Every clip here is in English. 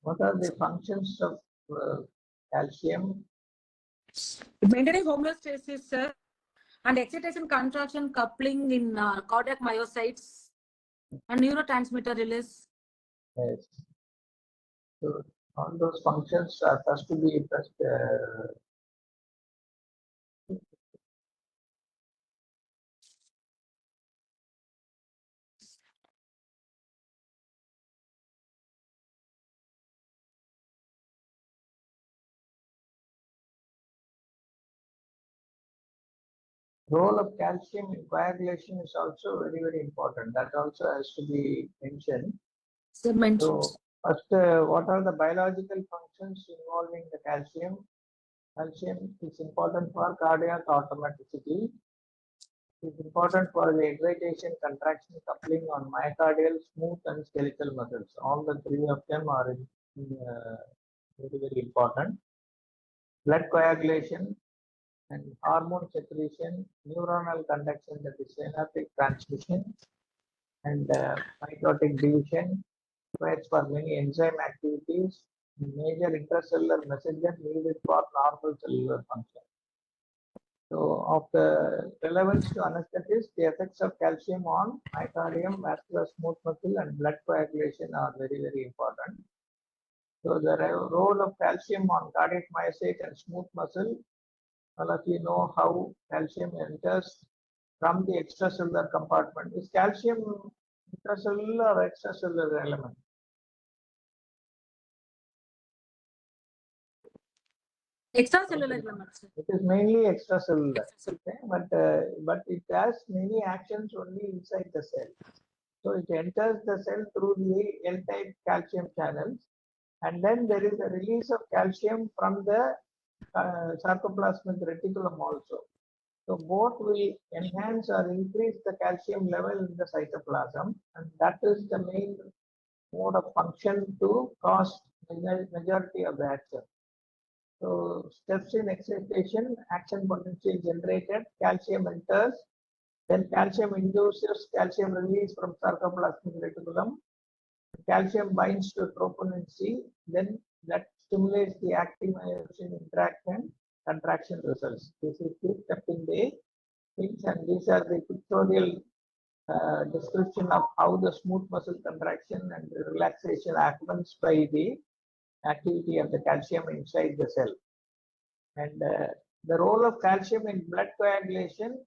What are the functions of calcium? Maintaining homeostasis, sir, and excitation, contraction, coupling in cardiac myocytes, and neurotransmitter release. Yes. So all those functions are first to be role of calcium in coagulation is also very important. That also has to be mentioned. So first, what are the biological functions involving the calcium? Calcium is important for cardiac automaticity. It is important for the excitation, contraction, coupling on myocardial, smooth, and skeletal muscles. All the three of them are very important. Blood coagulation and hormone secretion, neuronal conduction, that is synaptic transmission, and mitotic division, requires for many enzyme activities, major intracellular messenger needed for normal cellular function. So, of the relevance to anesthetists, the effects of calcium on myocardium, vascular smooth muscle, and blood coagulation are very important. So, the role of calcium on cardiac myocyte and smooth muscle. All of you know how calcium enters from the extracellular compartment. Is calcium intracellular or extracellular element? Extracellular elements. It is mainly extracellular, okay? But it has many actions only inside the cell. So it enters the cell through the L-type calcium channels, and then there is a release of calcium from the sarcoplasmic reticulum also. So both will enhance or increase the calcium level in the cytoplasm, and that is the main mode of function to cause majority of the action. So steps in excitation, action potential generated, calcium enters, then calcium induces calcium release from sarcoplasmic reticulum. Calcium binds to troponin C, then that stimulates the active myosin interaction, contraction results. This is the step in the things, and these are the pictorial description of how the smooth muscle contraction and the relaxation happens by the activity of the calcium inside the cell. And the role of calcium in blood coagulation,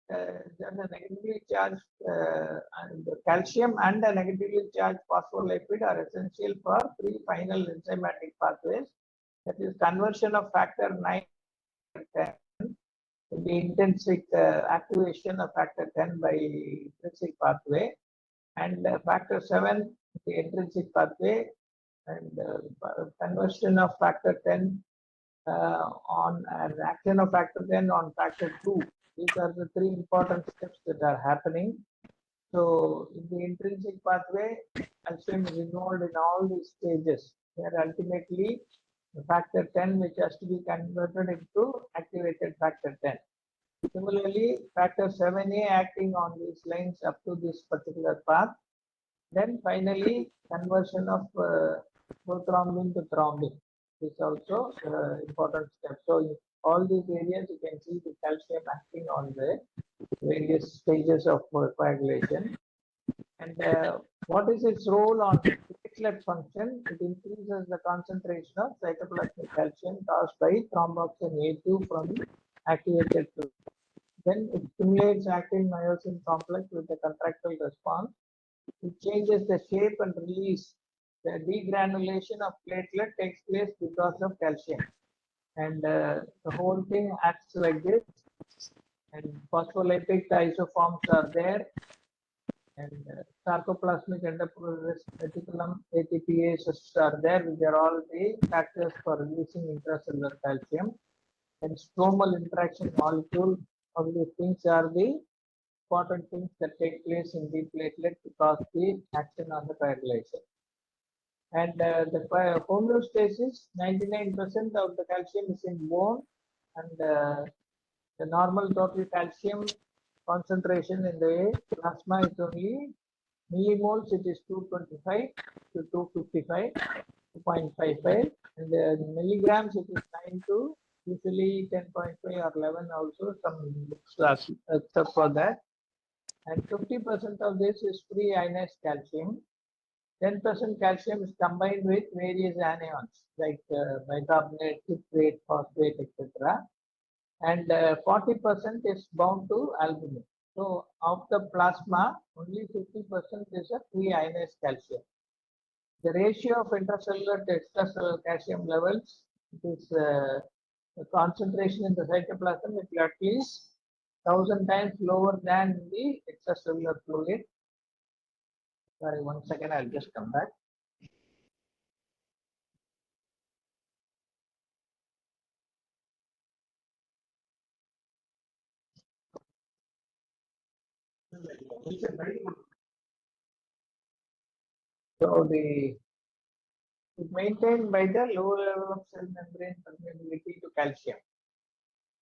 the negatively charged and the calcium and the negatively charged phospholipid are essential for three final enzymatic pathways. That is conversion of factor 9 to 10, the intrinsic activation of factor 10 by intrinsic pathway, and factor 7, the intrinsic pathway, and conversion of factor 10 on an action of factor 10 on factor 2. These are the three important steps that are happening. So in the intrinsic pathway, calcium is involved in all these stages, where ultimately the factor 10, which has to be converted into activated factor 10. Similarly, factor 7A acting on these lines up to this particular path. Then finally, conversion of prothrombin to thrombin is also important step. So in all these areas, you can see the calcium acting on the various stages of coagulation. And what is its role on platelet function? It increases the concentration of cytoplasmic calcium caused by thromboxane A2 from activated fluid. Then it stimulates actin myosin complex with a contractile response. It changes the shape and release. The degranulation of platelet takes place because of calcium. And the whole thing acts like this. And phospholipid isoforms are there. And sarcoplasmic reticulum ATPases are there, which are all the factors for releasing intracellular calcium. And stromal interaction molecule, all these things are the important things that take place in the platelet to cause the action on the coagulation. And the homeostasis, 99% of the calcium is in bone, and the normal total calcium concentration in the plasma is only millimoles, it is 225 to 255. 2.55, and milligrams it is 9 to usually 10.5 or 11 also, some books are except for that. And 50% of this is free ionized calcium. 10% calcium is combined with various anions like bicarbonate, citrate, phosphate, etc. And 40% is bound to albumin. So of the plasma, only 50% is a free ionized calcium. The ratio of intracellular to extracellular calcium levels is the concentration in the cytoplasm is at least 1,000 times lower than the extracellular fluid. Sorry, 1 second, I'll just come back. So the is maintained by the low level of cell membrane permeability to calcium.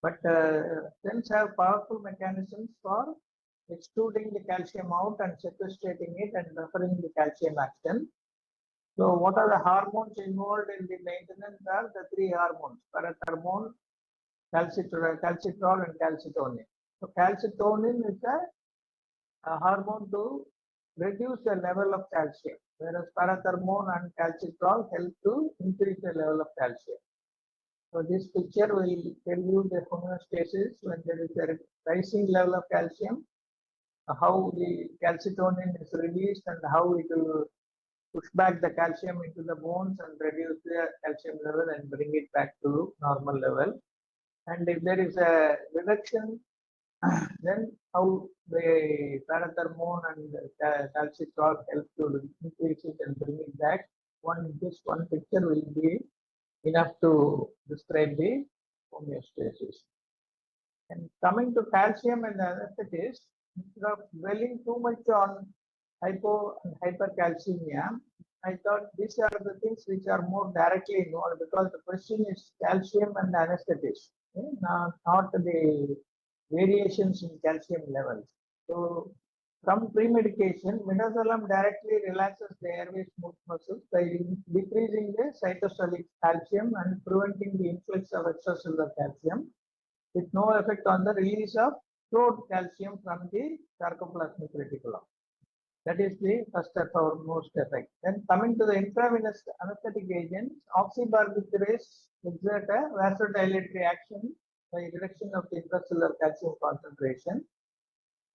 But cells have powerful mechanisms for excluding the calcium out and sequestrating it and buffering the calcium action. So what are the hormones involved in the maintenance are the three hormones: parathormone, calcitrol, and calcitonin. So calcitonin is a hormone to reduce the level of calcium, whereas parathormone and calcitrol help to increase the level of calcium. So this picture will tell you the homeostasis when there is a rising level of calcium, how the calcitonin is released and how it will push back the calcium into the bones and reduce the calcium level and bring it back to normal level. And if there is a reduction, then how the parathormone and calcitrol help to increase it and bring it back. This one picture will be enough to describe the homeostasis. And coming to calcium and the anesthetics, instead of dwelling too much on hypo and hypercalcemia, I thought these are the things which are more directly involved, because the question is calcium and anesthetics, not the variations in calcium levels. So from pre-medication, midazolam directly relaxes the airway smooth muscles by decreasing the cytosolic calcium and preventing the influx of extracellular calcium, with no effect on the release of stored calcium from the sarcoplasmic reticulum. That is the first and foremost effect. Then coming to the intravenous anesthetic agents, oxybarbiturates exert a vasodilatory action by reduction of the intracellular calcium concentration.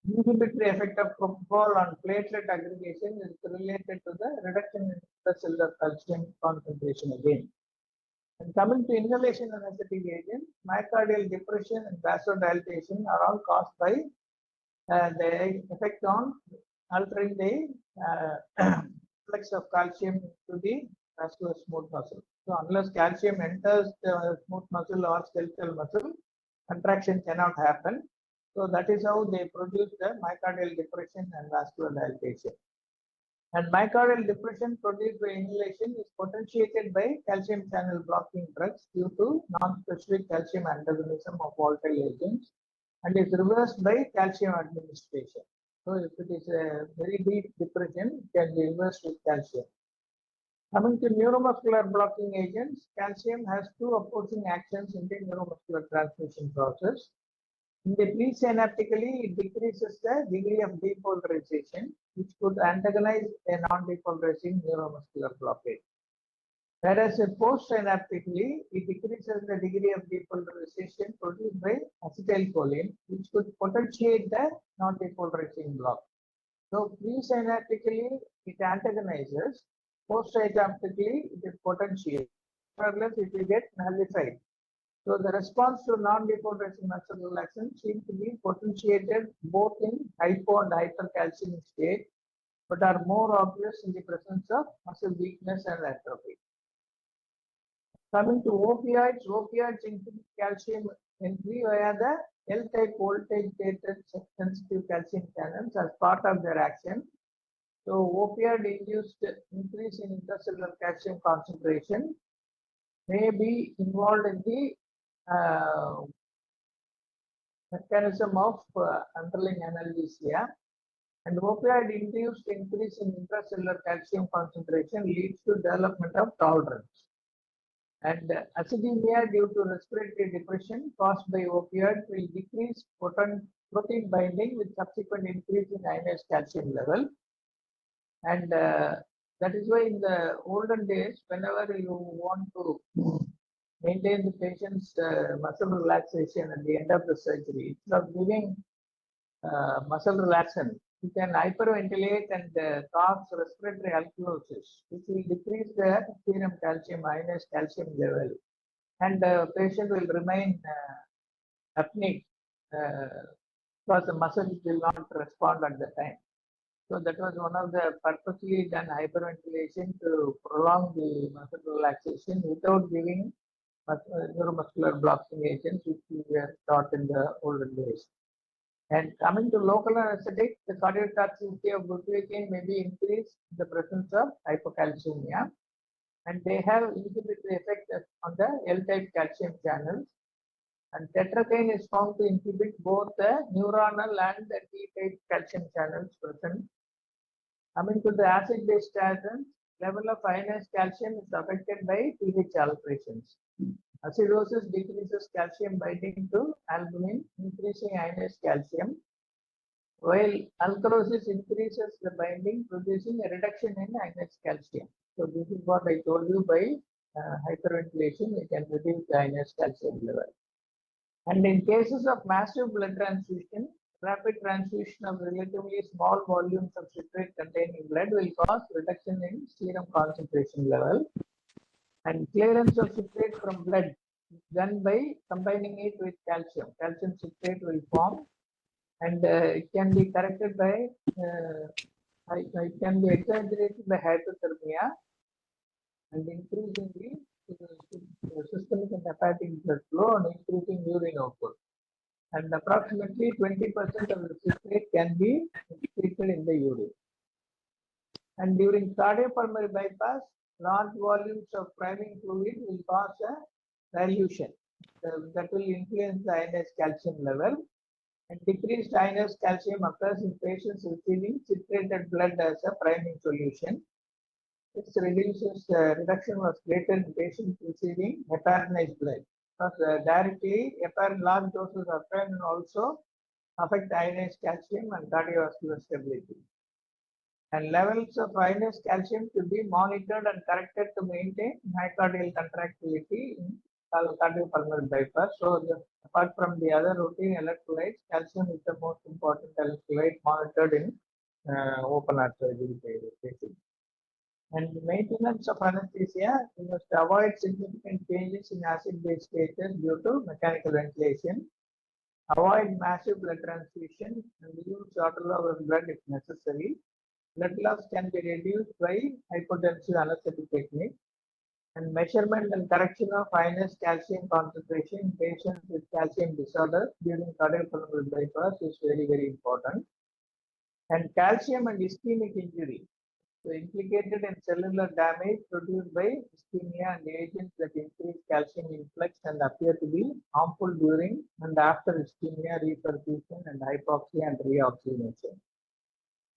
Inhibitory effect of propofol on platelet aggregation is related to the reduction in intracellular calcium concentration again. And coming to inhalation anesthetic agents, myocardial depression and vasodilatation are all caused by the effect on altering the flux of calcium to the vascular smooth muscle. So unless calcium enters the smooth muscle or skeletal muscle, contraction cannot happen. So that is how they produce the myocardial depression and vascular dilatation. And myocardial depression produced by inhalation is potentiated by calcium channel blocking drugs due to non-specific calcium antagonism of volatile agents, and is reversed by calcium administration. So if it is a very deep depression, it can be reversed with calcium. Coming to neuromuscular blocking agents, calcium has two opposing actions in the neuromuscular transmission process. In the presynaptically, it decreases the degree of depolarization, which could antagonize a non-depolarizing neuromuscular blockade. Whereas postsynaptically, it decreases the degree of depolarization produced by acetylcholine, which could potentiate the non-depolarizing block. So presynaptically, it antagonizes. Postsynaptically, it is potentiated. Regardless, it will get nullified. So the response to non-depolarizing muscle relaxation seems to be potentiated both in hypo and hypercalcemic state, but are more obvious in the presence of muscle weakness and atrophy. Coming to opioids, opioids increase calcium entry via the L-type voltage-gated sensitive calcium channels as part of their action. So opioid-induced increase in intracellular calcium concentration may be involved in the mechanism of underlying analgesia. And opioid-induced increase in intracellular calcium concentration leads to development of tolerance. And acidemia due to respiratory depression caused by opioid will decrease protein binding with subsequent increase in ionized calcium level. And that is why in the olden days, whenever you want to maintain the patient's muscle relaxation at the end of the surgery, instead of giving muscle relaxant, you can hyperventilate and cause respiratory alkalosis, which will decrease the serum calcium, ionized calcium level, and the patient will remain apneic because the muscles will not respond at the time. So that was one of the purposely done hyperventilation to prolong the muscle relaxation without giving neuromuscular blocking agents, which we were taught in the olden days. And coming to local anesthetic, the cardiotoxicity of bupivacaine may be increased in the presence of hypocalcemia, and they have inhibitory effect on the L-type calcium channels. And tetracaine is found to inhibit both the neuronal and the T-type calcium channels present. Coming to the acid-base statins, level of ionized calcium is affected by pH alterations. Acidosis decreases calcium binding to albumin, increasing ionized calcium, while alkalosis increases the binding, producing a reduction in ionized calcium. So this is what I told you, by hyperventilation, we can reduce the ionized calcium level. And in cases of massive blood transfusion, rapid transfusion of relatively small volumes of citrate containing blood will cause reduction in serum concentration level. And clearance of citrate from blood is done by combining it with calcium. Calcium citrate will form, and it can be corrected by, it can be exaggerated by hypothermia and increasing the systemic and hepatic blood flow and increasing urine output. And approximately 20% of the citrate can be excreted in the urine. And during cardiopulmonary bypass, large volumes of priming fluid will cause a dilution that will influence the ionized calcium level. And decreased ionized calcium occurs in patients receiving citrated blood as a priming solution. This reduction was greater in patients receiving heparinized blood, because directly large doses of heparin also affect ionized calcium and cardiovascular stability. And levels of ionized calcium should be monitored and corrected to maintain myocardial contractility in cardiopulmonary bypass. So apart from the other routine electrolytes, calcium is the most important electrolyte monitored in open heart surgery patients. And maintenance of anesthesia, you must avoid significant changes in acid-base status due to mechanical ventilation. Avoid massive blood transfusion and use shorter loss of blood if necessary. Blood loss can be reduced by hypotensive anesthetic technique. And measurement and correction of ionized calcium concentration in patients with calcium disorder during cardiopulmonary bypass is very, very important. And calcium and ischemic injury. So implicated in cellular damage produced by ischemia and agents that increase calcium influx and appear to be harmful during and after ischemia, reperfusion, and hypoxia and reoxygenation.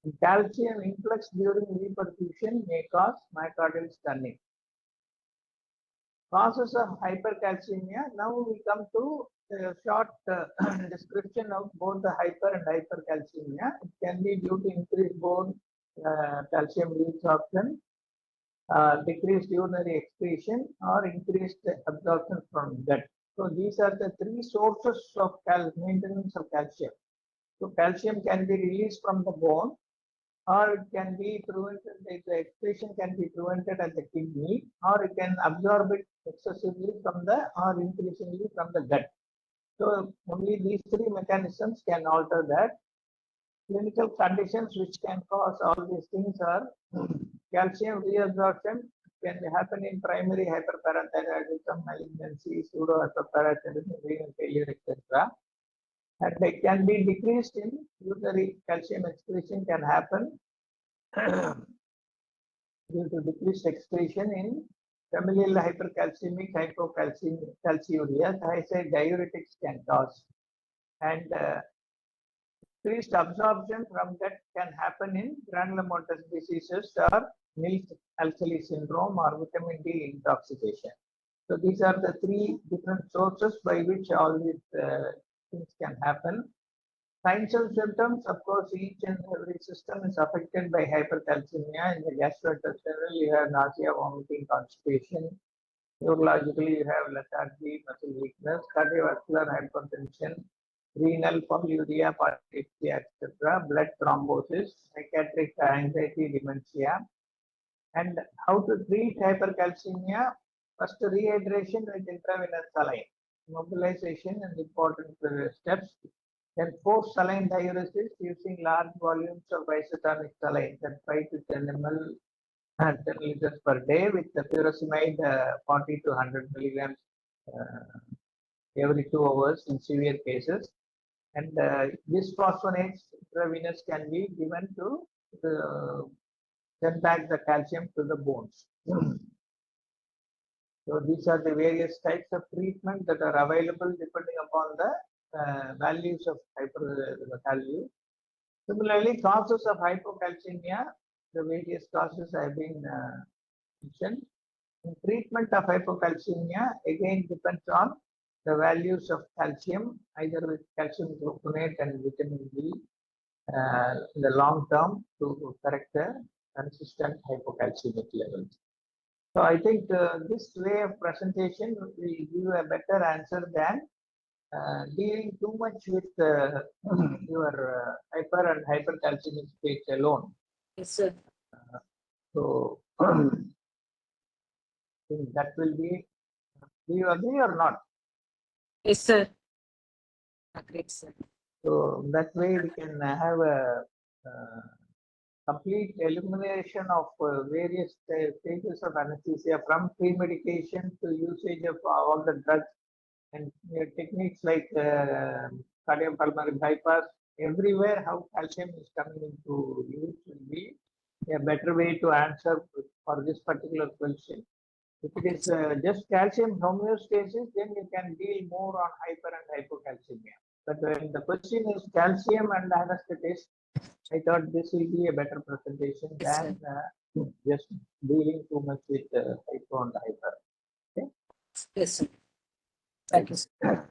And calcium influx during reperfusion may cause myocardial stunning. Causes of hypercalcemia. Now we come to a short description of both the hyper and hypercalcemia. It can be due to increased bone calcium reabsorption, decreased urinary excretion, or increased absorption from gut. So these are the three sources of maintenance of calcium. So calcium can be released from the bone, or it can be prevented, the excretion can be prevented at the kidney, or it can absorb it excessively from the, or increasingly from the gut. So only these three mechanisms can alter that. Clinical conditions which can cause all these things are calcium reabsorption can happen in primary hyperparathyroidism, malignancy, pseudohyperparathyroidism, renal failure, etc. And they can be decreased in urinary calcium excretion can happen due to decreased excretion in familial hypercalcemic hypocalciuria. I say diuretics can cause. And Increased absorption from that can happen in granulomatous diseases or Mills-Alcali syndrome or vitamin D intoxication. So these are the three different sources by which all these things can happen. Signs and symptoms, of course, each and every system is affected by hypercalcemia. In the gastrointestinal, you have nausea, vomiting, constipation. Neurologically, you have lethargy, muscle weakness, cardiovascular hypertension, renal polyuria, polydipsia, etc., blood thrombosis, psychiatric anxiety, dementia. And how to treat hypercalcemia? First, rehydration with intravenous saline, mobilization and important steps. Then forced saline diuresis using large volumes of isotonic saline, that 5 to 10 ml 10 liters per day with the furosemide 40 to 100 milligrams every 2 hours in severe cases. And bisphosphonates intravenous can be given to send back the calcium to the bones. So these are the various types of treatment that are available depending upon the values of hypercalcemia. Similarly, causes of hypocalcemia, the various causes have been mentioned. In treatment of hypocalcemia, again depends on the values of calcium, either with calcium gluconate and vitamin D in the long term to correct the consistent hypocalcemic levels. So I think this way of presentation will give a better answer than dealing too much with your hyper and hypercalcemic state alone. Yes, sir. So that will be. Do you agree or not? Yes, sir. Great, sir. So that way we can have a complete elimination of various stages of anesthesia, from pre-medication to usage of all the drugs and techniques like cardiopulmonary bypass. Everywhere how calcium is coming into use will be a better way to answer for this particular question. If it is just calcium homeostasis, then you can deal more on hyper and hypocalcemia. But when the question is calcium and anesthetic, I thought this will be a better presentation than just dealing too much with hypo and hyper. Okay? Yes, sir. Thank you, sir.